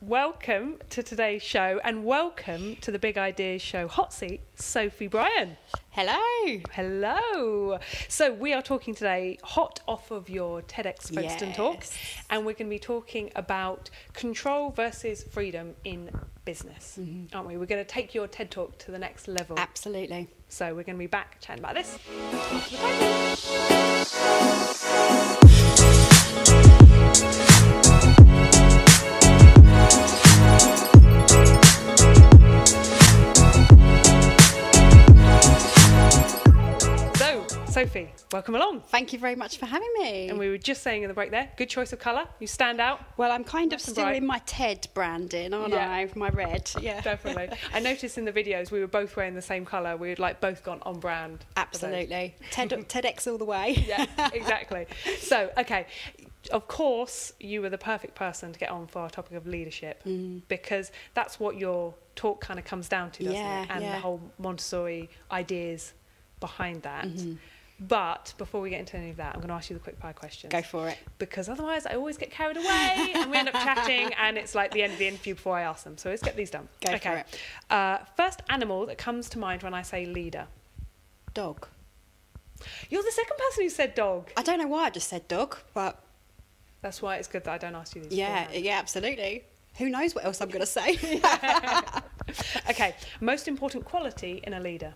welcome to today's show and welcome to the Big Ideas Show Hot Seat, Sophie Bryan. Hello. Hello. So we are talking today hot off of your TEDx Folkestone talk, and we're going to be talking about control versus freedom in business, aren't we? We're going to take your TED talk to the next level. Absolutely. So we're going to be back chatting about this. Sophie, welcome along. Thank you very much for having me. And we were just saying in the break there, good choice of colour. You stand out. Well, I'm kind of still in my TED branding, aren't I? My red. Yeah, definitely. I noticed in the videos we were both wearing the same colour. We had both gone on brand. Absolutely. TEDx all the way. Yeah, exactly. So, okay. Of course, you were the perfect person to get on for our topic of leadership because that's what your talk kind of comes down to, doesn't it? And the whole Montessori ideas behind that. But before we get into any of that, I'm going to ask you the quickfire questions. Go for it. Because otherwise I always get carried away and we end up chatting and it's like the end of the interview before I ask them. So let's get these done. Go for it. First animal that comes to mind when I say leader. Dog. You're the second person who said dog. I don't know why I just said dog, but... That's why it's good that I don't ask you these. Yeah, absolutely. Who knows what else I'm going to say? Okay, most important quality in a leader.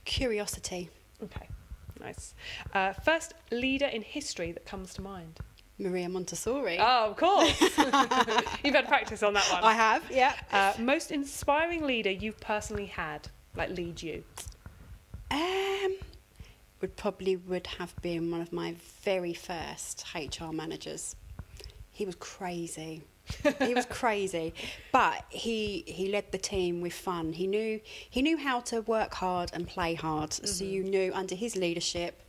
Curiosity. Okay, nice. First leader in history that comes to mind. Maria Montessori. Oh, of course. You've had practice on that one. I have, yeah. Most inspiring leader you've personally had, lead you. Would have been one of my very first HR managers. He was crazy. He was crazy, but he led the team with fun. He knew how to work hard and play hard. So you knew under his leadership,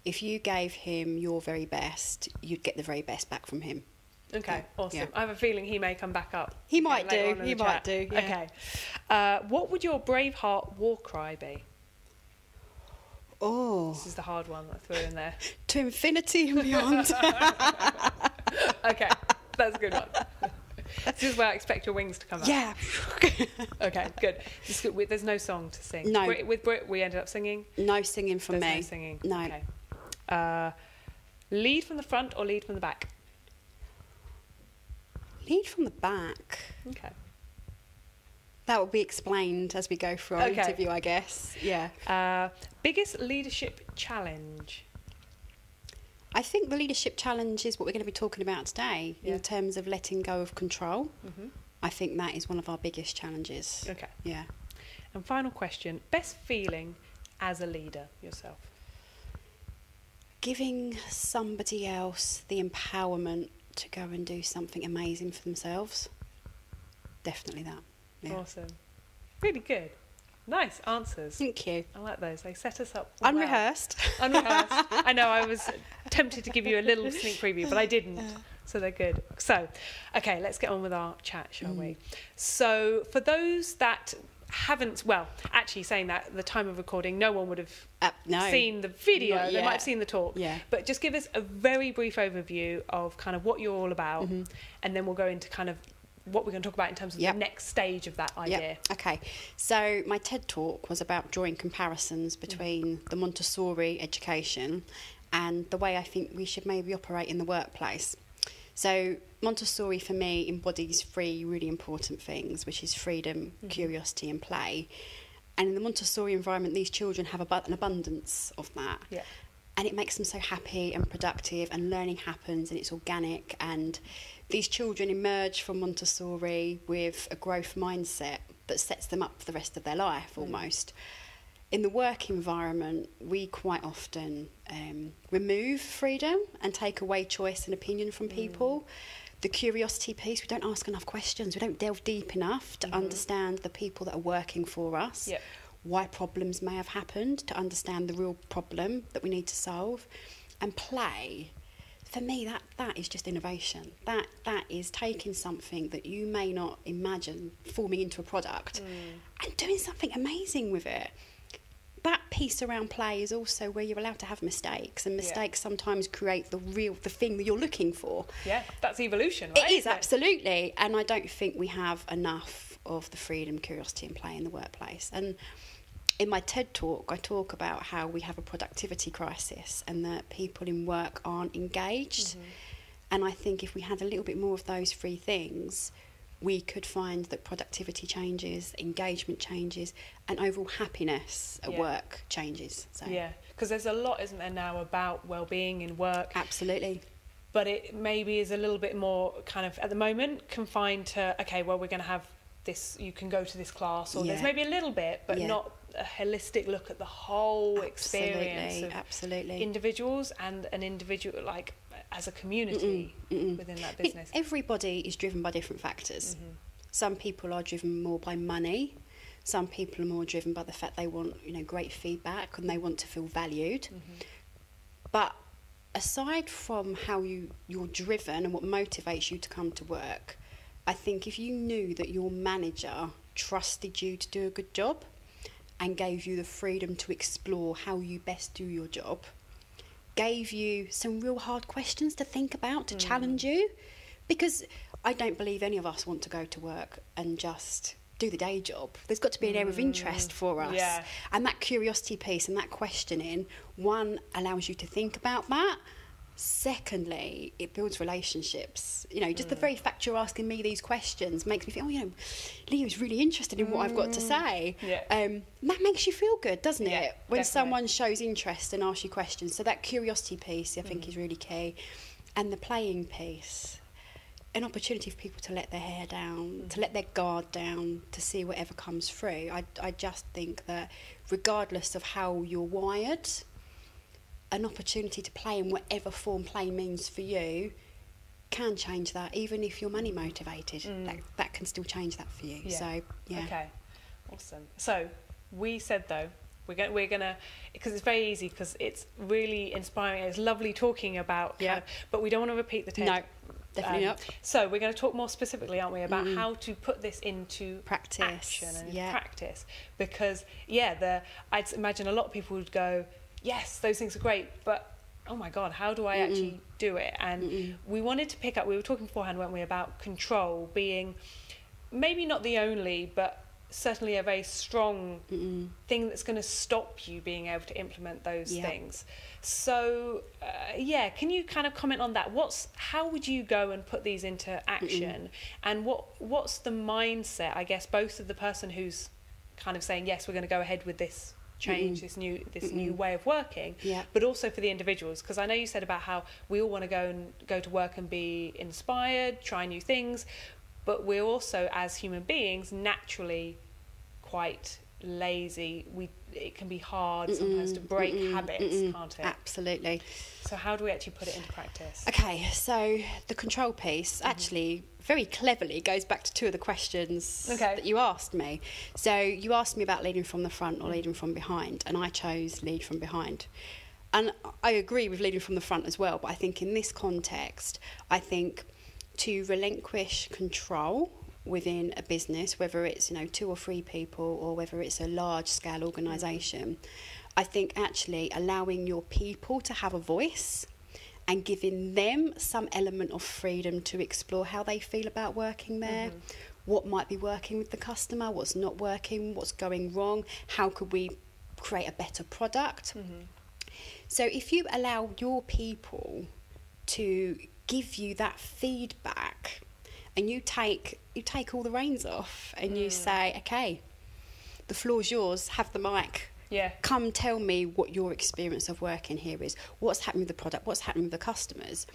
if you gave him your very best, you'd get the very best back from him. Okay, awesome. Yeah. I have a feeling he may come back up. He might do. He might do. Yeah. Okay. What would your Braveheart war cry be? Oh, this is the hard one I threw in there. To infinity and beyond. Okay, that's a good one. This is where I expect your wings to come out. Yeah. Okay, good. There's no song to sing. No. With Brit, we ended up singing. No singing from me. No singing. No. Okay. Lead from the front or lead from the back? Lead from the back. Okay. That will be explained as we go through our interview, I guess. Yeah. Biggest leadership challenge? I think the leadership challenge is what we're going to be talking about today in terms of letting go of control. I think that is one of our biggest challenges. Okay. Yeah. And final question, best feeling as a leader yourself? Giving somebody else the empowerment to go and do something amazing for themselves. Definitely that. Yeah. Awesome. Really good. Nice answers. Thank you. I like those. They set us up Unrehearsed. Well. Unrehearsed. I know, I was tempted to give you a little sneak preview, but I didn't. So they're good. So, okay, let's get on with our chat, shall we? So, for those that haven't, actually saying that at the time of recording, no one would have seen the video. They might have seen the talk. Yeah. But just give us a very brief overview of kind of what you're all about, and then we'll go into kind of what we're going to talk about in terms of the next stage of that idea. Yep. Okay, so my TED talk was about drawing comparisons between the Montessori education and the way I think we should maybe operate in the workplace. So Montessori for me embodies three really important things, which is freedom, curiosity and play. And in the Montessori environment, these children have an abundance of that. Yeah. And it makes them so happy and productive, and learning happens and it's organic, and these children emerge from Montessori with a growth mindset that sets them up for the rest of their life almost. In the work environment, we quite often remove freedom and take away choice and opinion from people. The curiosity piece, we don't ask enough questions, we don't delve deep enough to understand the people that are working for us. Yep. Why problems may have happened, to understand the real problem that we need to solve. And play, for me, that is just innovation. That is taking something that you may not imagine forming into a product and doing something amazing with it. That piece around play is also where you're allowed to have mistakes, and mistakes sometimes create the thing that you're looking for. Yeah, that's evolution, right? It is, absolutely. And I don't think we have enough of the freedom, curiosity and play in the workplace. And in my TED talk, I talk about how we have a productivity crisis and that people in work aren't engaged. And I think if we had a little bit more of those three things, we could find that productivity changes, engagement changes, and overall happiness at work changes. So. Yeah, because there's a lot, isn't there, now about well-being in work. Absolutely. But it maybe is a little bit more kind of, at the moment, confined to, okay, well, we're going to have this, you can go to this class, or there's maybe a little bit, but not a holistic look at the whole experience of individuals and an individual, like as a community within that business. Everybody is driven by different factors. Some people are driven more by money. Some people are more driven by the fact they want, great feedback and they want to feel valued. But aside from how you're driven and what motivates you to come to work, I think if you knew that your manager trusted you to do a good job and gave you the freedom to explore how you best do your job, gave you some real hard questions to think about, to challenge you, because I don't believe any of us want to go to work and just do the day job. There's got to be an area of interest for us. And that curiosity piece and that questioning, one, allows you to think about that. Secondly, it builds relationships. Just the very fact you're asking me these questions makes me feel, Leo's really interested in what I've got to say. That makes you feel good, doesn't it? When someone shows interest and asks you questions. So that curiosity piece, I think, is really key. And the playing piece, an opportunity for people to let their hair down, to let their guard down, to see whatever comes through. I just think that regardless of how you're wired, an opportunity to play in whatever form play means for you can change that, even if you're money motivated. That can still change that for you. So okay, awesome. So we said, though, we're gonna, because it's very easy, because it's really inspiring, it's lovely talking about but we don't want to repeat the TED. No, definitely not. So we're going to talk more specifically, aren't we, about how to put this into practice, action and into practice, because I'd imagine a lot of people would go, yes, those things are great, but oh my God, how do I actually do it? And we wanted to pick up, we were talking beforehand, weren't we, about control being maybe not the only, but certainly a very strong thing that's going to stop you being able to implement those things. So, can you kind of comment on that? How would you go and put these into action? And what's the mindset, I guess, both of the person who's kind of saying, yes, we're going to go ahead with this change, this new way of working, but also for the individuals, because I know you said about how we all want to go to work and be inspired, try new things, but we're also, as human beings, naturally quite lazy. It can be hard sometimes to break habits, can't it? Absolutely. So how do we actually put it into practice? Okay, so the control piece actually very cleverly goes back to two of the questions that you asked me. So you asked me about leading from the front or leading from behind, and I chose lead from behind. And I agree with leading from the front as well, but I think in this context, I think to relinquish control within a business, whether it's 2 or 3 people or whether it's a large scale organisation, I think actually allowing your people to have a voice and giving them some element of freedom to explore how they feel about working there, what might be working with the customer, what's not working, what's going wrong, how could we create a better product. So if you allow your people to give you that feedback and you take all the reins off and you say, okay, the floor's yours, have the mic. Come tell me what your experience of working here is, what's happening with the product, what's happening with the customers,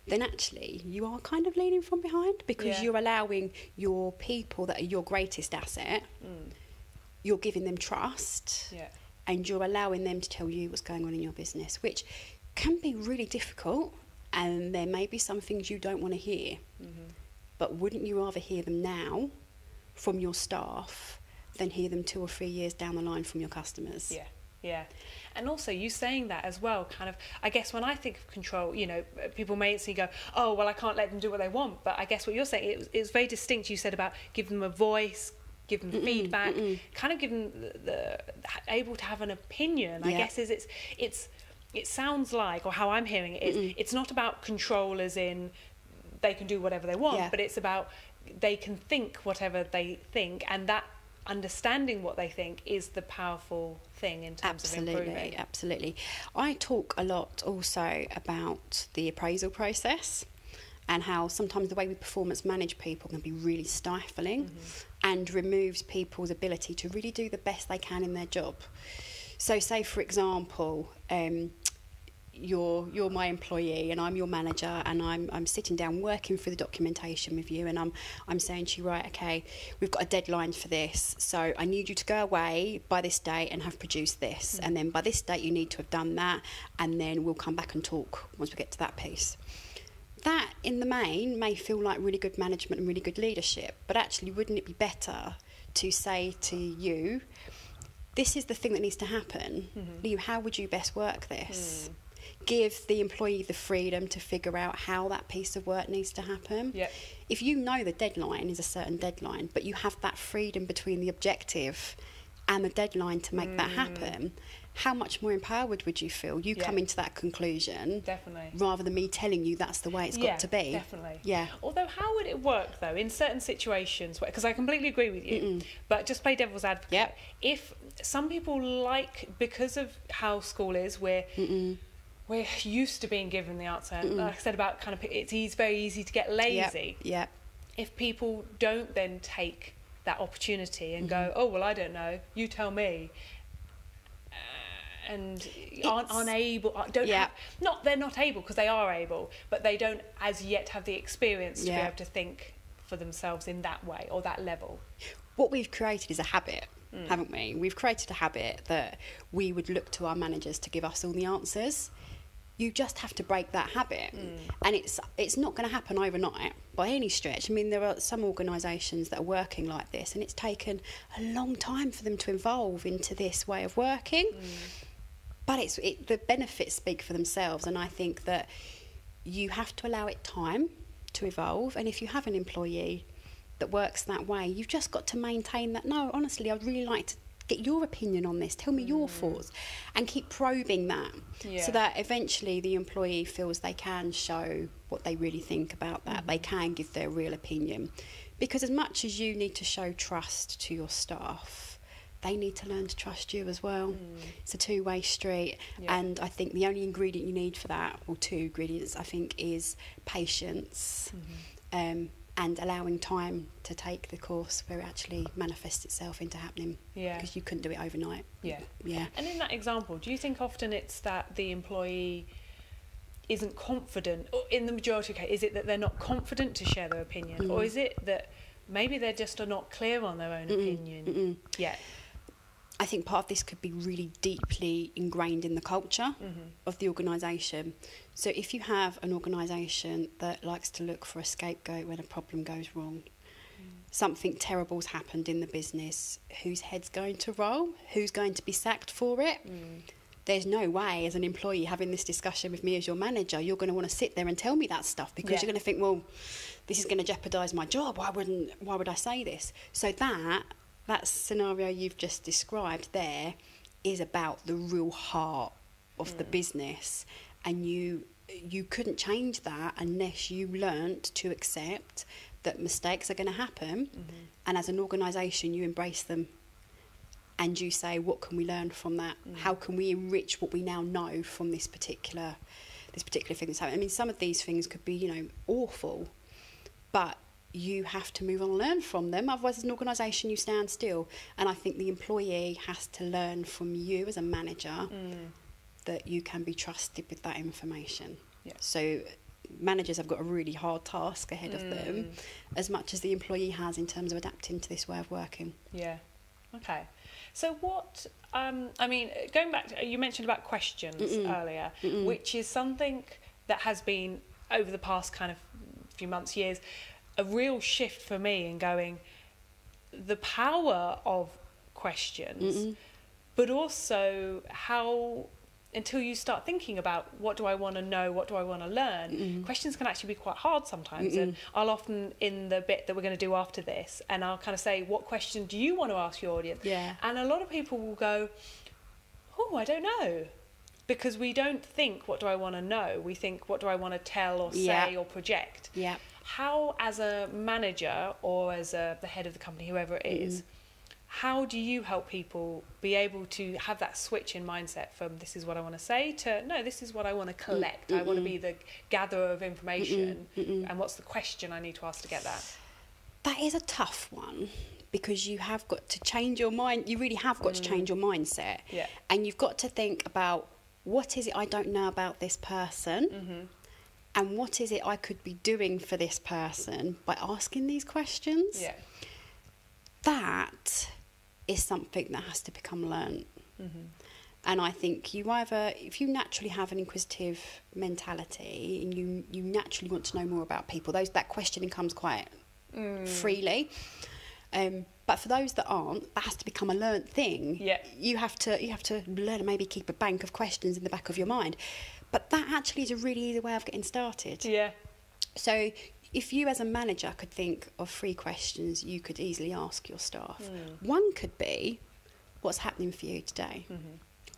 then actually you are kind of leading from behind, because you're allowing your people that are your greatest asset, you're giving them trust, and you're allowing them to tell you what's going on in your business, which can be really difficult, and there may be some things you don't want to hear, but wouldn't you rather hear them now from your staff than hear them 2 or 3 years down the line from your customers? And also you saying that as well, kind of, I guess when I think of control, people may instantly go, oh, well, I can't let them do what they want. But I guess what you're saying, it's very distinct. You said about give them a voice, give them feedback, kind of give them the able to have an opinion. I guess it sounds like, or how I'm hearing it is, it's not about control as in they can do whatever they want, but it's about they can think whatever they think, and that understanding what they think is the powerful thing in terms of improving. Absolutely. I talk a lot also about the appraisal process and how sometimes the way we performance manage people can be really stifling and removes people's ability to really do the best they can in their job. So say, for example, you're my employee and I'm your manager, and I'm sitting down working through the documentation with you, and I'm saying to you, right, okay, we've got a deadline for this, so I need you to go away by this date and have produced this, and then by this date you need to have done that, and then we'll come back and talk once we get to that piece. That in the main may feel like really good management and really good leadership, but actually wouldn't it be better to say to you, this is the thing that needs to happen, Liu, how would you best work this? Give the employee the freedom to figure out how that piece of work needs to happen. If you know the deadline is a certain deadline, but you have that freedom between the objective and the deadline to make that happen, how much more empowered would you feel? You come into that conclusion, rather than me telling you that's the way it's got to be. Although, how would it work though in certain situations? Because I completely agree with you, but just play devil's advocate. If some people because of how school is, we're used to being given the answer. Like I said about kind of, it's very easy to get lazy. If people don't then take that opportunity and go, oh, well, I don't know, you tell me, and aren't unable, they're not able, because they are able, but they don't as yet have the experience to be able to think for themselves in that way or that level. What we've created is a habit, haven't we? We've created a habit that we would look to our managers to give us all the answers. You just have to break that habit, and it's not going to happen overnight by any stretch. I mean, there are some organisations that are working like this, and it's taken a long time for them to evolve into this way of working. But the benefits speak for themselves, and I think that you have to allow it time to evolve. And if you have an employee that works that way, you've just got to maintain that. No, honestly, I'd really like to get your opinion on this, tell me your thoughts, and keep probing that, so that eventually the employee feels they can show what they really think about that. They can give their real opinion, because as much as you need to show trust to your staff, they need to learn to trust you as well. It's a two-way street, and I think the only ingredient you need for that, or two ingredients, I think, is patience, and allowing time to take the course where it actually manifests itself into happening. Because you couldn't do it overnight. And in that example, do you think often it's that the employee isn't confident, or in the majority of cases, is it that they're not confident to share their opinion, or is it that maybe they just are not clear on their own opinion yet? I think part of this could be really deeply ingrained in the culture of the organisation. So if you have an organisation that likes to look for a scapegoat when a problem goes wrong, something terrible's happened in the business, whose head's going to roll? Who's going to be sacked for it? There's no way, as an employee having this discussion with me as your manager, you're going to want to sit there and tell me that stuff, because you're going to think, well, this is going to jeopardise my job. Why would I say this? So that scenario you've just described there is about the real heart of the business, and you couldn't change that unless you learnt to accept that mistakes are going to happen, and as an organisation you embrace them, and you say, what can we learn from that? How can we enrich what we now know from this particular thing that's happening? I mean, some of these things could be, awful, but you have to move on and learn from them. Otherwise, as an organisation, you stand still. And I think the employee has to learn from you as a manager that you can be trusted with that information. So managers have got a really hard task ahead of them, as much as the employee has in terms of adapting to this way of working. Okay. So what, going back to, you mentioned about questions earlier, which is something that has been, over the past kind of few months, years, a real shift for me in going, the power of questions, but also how until you start thinking about what do I want to know, what do I want to learn, questions can actually be quite hard sometimes. And I'll often, in the bit that we're going to do after this, and I'll kind of say, what question do you want to ask your audience? Yeah. And a lot of people will go, oh, I don't know. Because we don't think, what do I want to know? We think, what do I want to tell or say or project? Yeah. How, as a manager or as the head of the company, whoever it is, how do you help people be able to have that switch in mindset from this is what I want to say to no, this is what I want to collect. I want to be the gatherer of information. And what's the question I need to ask to get that? That is a tough one, because you have got to change your mind. You really have got to change your mindset. Yeah. And you've got to think about, what is it I don't know about this person? And what is it I could be doing for this person by asking these questions? Yeah. That is something that has to become learnt. And I think you either, if you naturally have an inquisitive mentality and you naturally want to know more about people, that questioning comes quite freely. But for those that aren't, that has to become a learnt thing. Yeah. You have to learn and maybe keep a bank of questions in the back of your mind. But that actually is a really easy way of getting started. Yeah. So if you as a manager could think of 3 questions you could easily ask your staff. One could be, what's happening for you today?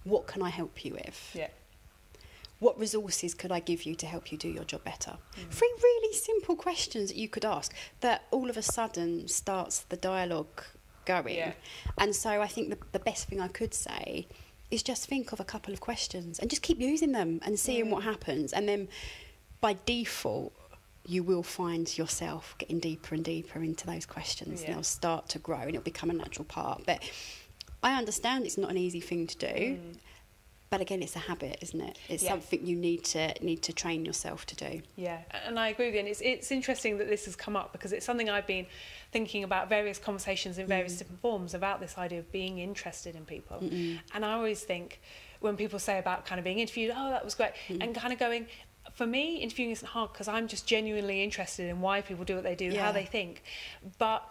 What can I help you with? Yeah. What resources could I give you to help you do your job better? 3 really simple questions that you could ask that all of a sudden starts the dialogue going. Yeah. And so I think the best thing I could say is just think of a couple of questions and just keep using them and seeing what happens. And then by default, you will find yourself getting deeper and deeper into those questions. And they'll start to grow and it'll become a natural part. But I understand it's not an easy thing to do. But again, it's a habit, isn't it? It's something you need to train yourself to do. Yeah, and I agree with you. And it's interesting that this has come up, because it's something I've been thinking about, various conversations in various different forms about this idea of being interested in people. And I always think when people say about kind of being interviewed, oh, that was great, and kind of going, for me, interviewing isn't hard because I'm just genuinely interested in why people do what they do, how they think. But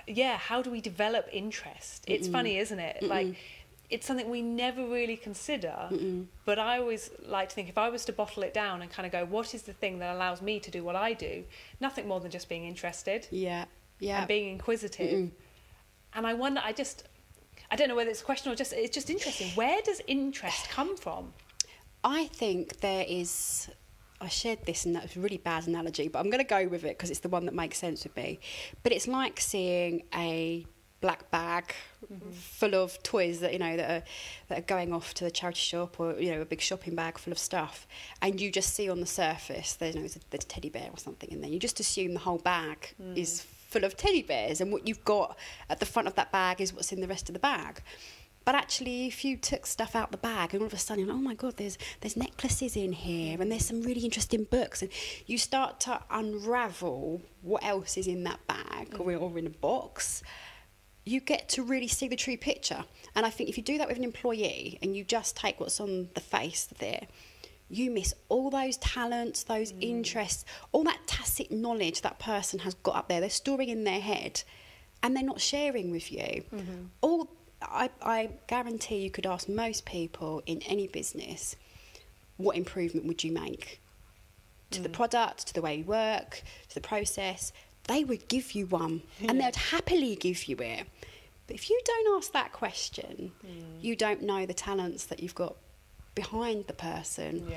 yeah, how do we develop interest? It's funny, isn't it? Like, it's something we never really consider, but I always like to think, if I was to bottle it down and kind of go, what is the thing that allows me to do what I do? Nothing more than just being interested. And being inquisitive. And I wonder, I don't know whether it's a question or it's just interesting. Where does interest come from? I think there is, I shared this and that was a really bad analogy, but I'm going to go with it because it's the one that makes sense with me. But it's like seeing a black bag full of toys that that are going off to the charity shop, or a big shopping bag full of stuff, and you just see on the surface there's a teddy bear or something in there. You just assume the whole bag is full of teddy bears, and what you've got at the front of that bag is what's in the rest of the bag. But actually, if you took stuff out the bag and all of a sudden, oh my God, there's necklaces in here, and there's some really interesting books, and you start to unravel what else is in that bag or in a box, you get to really see the true picture. And I think if you do that with an employee and you just take what's on the face there, you miss all those talents, those interests, all that tacit knowledge that person has got up there. They're storing in their head and they're not sharing with you. I guarantee you could ask most people in any business, what improvement would you make to the product, to the way you work, to the process? They would give you one, and they'd happily give you it. But if you don't ask that question, you don't know the talents that you've got behind the person.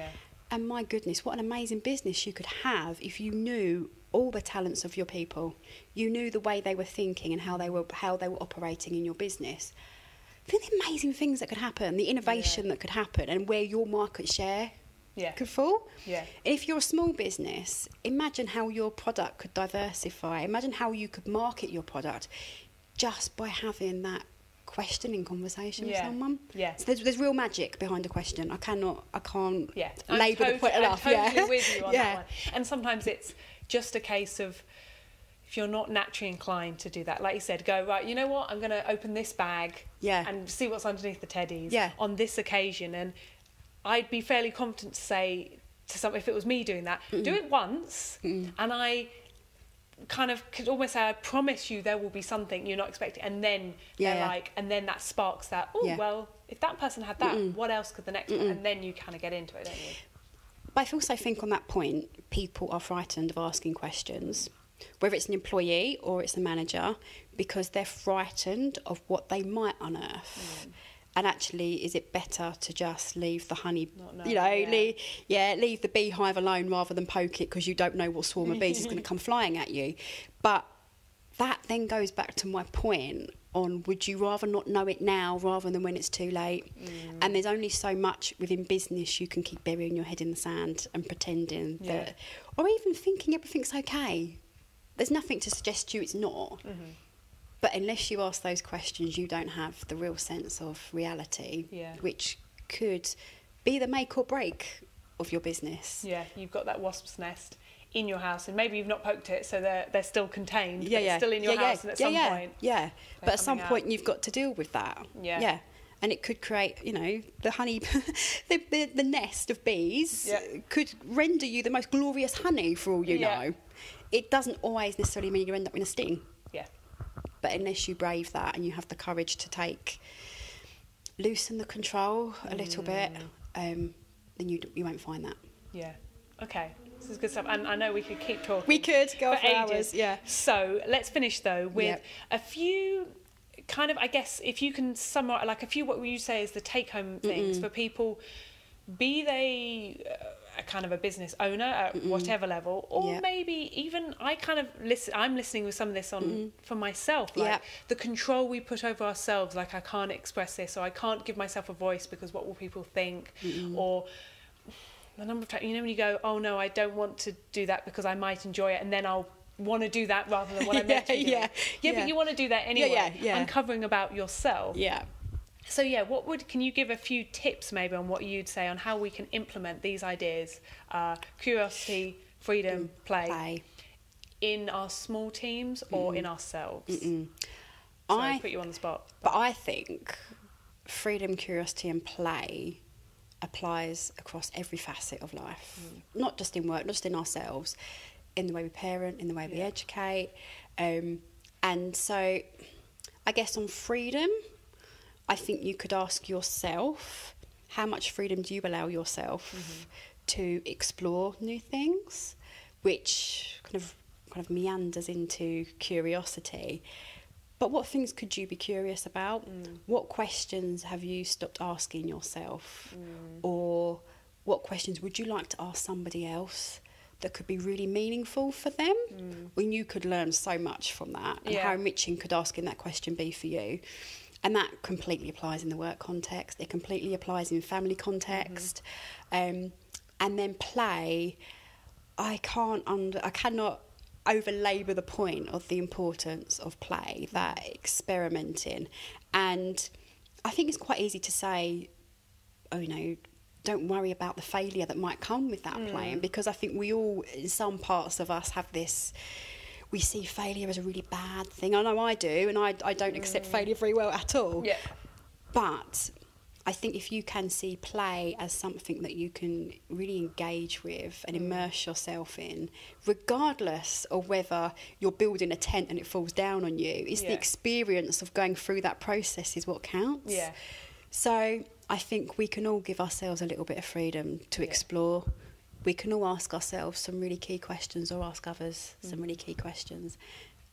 And my goodness, what an amazing business you could have if you knew all the talents of your people. You knew the way they were thinking and how they were operating in your business. Think the amazing things that could happen, the innovation that could happen, and where your market share could fall. If you're a small business, imagine how your product could diversify. Imagine how you could market your product just by having that questioning conversation with someone. So there's real magic behind a question. I can't labour the point enough. I'm totally with you on that one. And sometimes it's just a case of, if you're not naturally inclined to do that, like you said, go, right, you know what, I'm going to open this bag and see what's underneath the teddies on this occasion. And I'd be fairly confident to say to someone, if it was me doing that, do it once, and kind of could almost say, I promise you there will be something you're not expecting, and then they're like, and then that sparks that, well, if that person had that, what else could the next one? And then you kind of get into it, don't you? But I also think on that point, people are frightened of asking questions, whether it's an employee or it's a manager, because they're frightened of what they might unearth. And actually, is it better to just leave the honey, leave the beehive alone rather than poke it, because you don't know what swarm of bees is going to come flying at you? But that then goes back to my point on, would you rather not know it now rather than when it's too late? And there's only so much within business you can keep burying your head in the sand and pretending that, or even thinking everything's okay. There's nothing to suggest to you it's not. But unless you ask those questions, you don't have the real sense of reality, which could be the make or break of your business. Yeah, you've got that wasp's nest in your house, and maybe you've not poked it, so they're still contained, but it's still in your house, and at some point... But at some point you've got to deal with that. And it could create, the honey, the nest of bees could render you the most glorious honey, for all you know. It doesn't always necessarily mean you end up in a sting. But unless you brave that and you have the courage to loosen the control a little bit, then you won't find that. Okay, this is good stuff. And I know we could keep talking. We could go for ages. Hours. So let's finish though with a few kind of, I guess, if you can summarize, like a few what you say is the take-home things for people, be they a kind of a business owner at whatever level, or maybe even I'm listening with some of this on for myself, like the control we put over ourselves, like I can't express this, or I can't give myself a voice because what will people think, or the number of times, when you go, oh no, I don't want to do that because I might enjoy it, and then I'll want to do that rather than what I'm meant to be doing. But you want to do that anyway. Uncovering about yourself. So can you give a few tips maybe on what you'd say on how we can implement these ideas, curiosity, freedom, play, in our small teams or in ourselves? Sorry, I put you on the spot. But I think freedom, curiosity and play applies across every facet of life, not just in work, not just in ourselves, in the way we parent, in the way we educate. And so I guess on freedom, I think you could ask yourself, how much freedom do you allow yourself to explore new things, which kind of meanders into curiosity. But what things could you be curious about? What questions have you stopped asking yourself? Or what questions would you like to ask somebody else that could be really meaningful for them? When you could learn so much from that. And how enriching could asking that question be for you? And that completely applies in the work context. It completely applies in family context. And then play, I cannot over-labour the point of the importance of play, that experimenting. And I think it's quite easy to say, don't worry about the failure that might come with that playing, because I think we all, in some parts of us, have this... We see failure as a really bad thing. I know I do, and I don't accept failure very well at all. But I think if you can see play as something that you can really engage with and immerse yourself in, regardless of whether you're building a tent and it falls down on you, it's the experience of going through that process is what counts. So I think we can all give ourselves a little bit of freedom to explore. We can all ask ourselves some really key questions, or ask others some really key questions.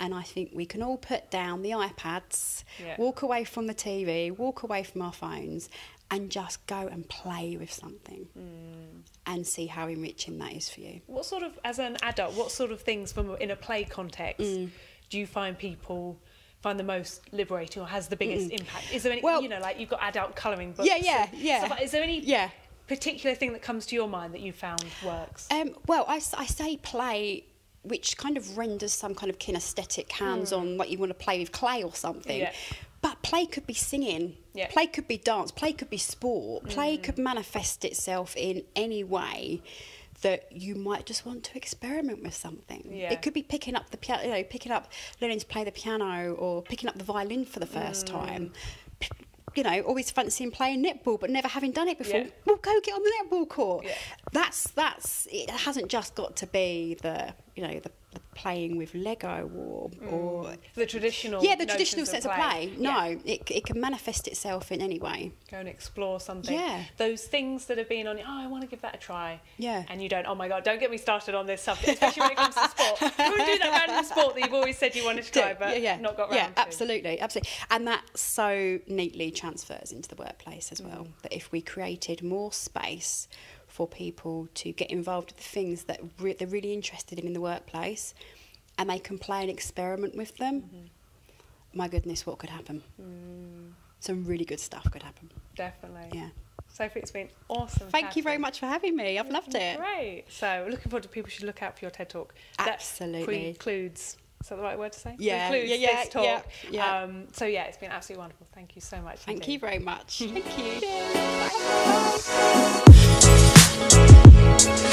And I think we can all put down the iPads, walk away from the TV, walk away from our phones, and just go and play with something and see how enriching that is for you. What sort of, as an adult, what sort of things in a play context do you find people find the most liberating, or has the biggest impact? Is there any, like you've got adult colouring books? Is there any... particular thing that comes to your mind that you found works? I say play, which kind of renders some kind of kinesthetic, hands-on, like you want to play with clay or something. But play could be singing, play could be dance, play could be sport, play could manifest itself in any way that you might just want to experiment with something. It could be picking up the piano, learning to play the piano, or picking up the violin for the first time. Always fancying playing netball but never having done it before. Well, go get on the netball court. That's it hasn't just got to be the playing with Lego or the traditional sense of play. No, it can manifest itself in any way. Go and explore something. Yeah. Those things that have been on, I want to give that a try. Yeah. And you don't, oh my God, don't get me started on this subject, especially when it comes to sport. Go and do that random sport that you've always said you wanted to try, but not got round to. Absolutely. And that so neatly transfers into the workplace as well. That if we created more space for people to get involved with the things that they're really interested in the workplace, and they can play and experiment with them, my goodness, what could happen? Some really good stuff could happen. Definitely. Yeah. Sophie, it's been awesome. Thank you very much for having me. I've loved it. Great. So looking forward to people should look out for your TED Talk. Absolutely. That includes, is that the right word to say? Yeah. Includes this talk. Yeah. So yeah, it's been absolutely wonderful. Thank you so much. Thank you very much. Thank you. Cheers. Bye.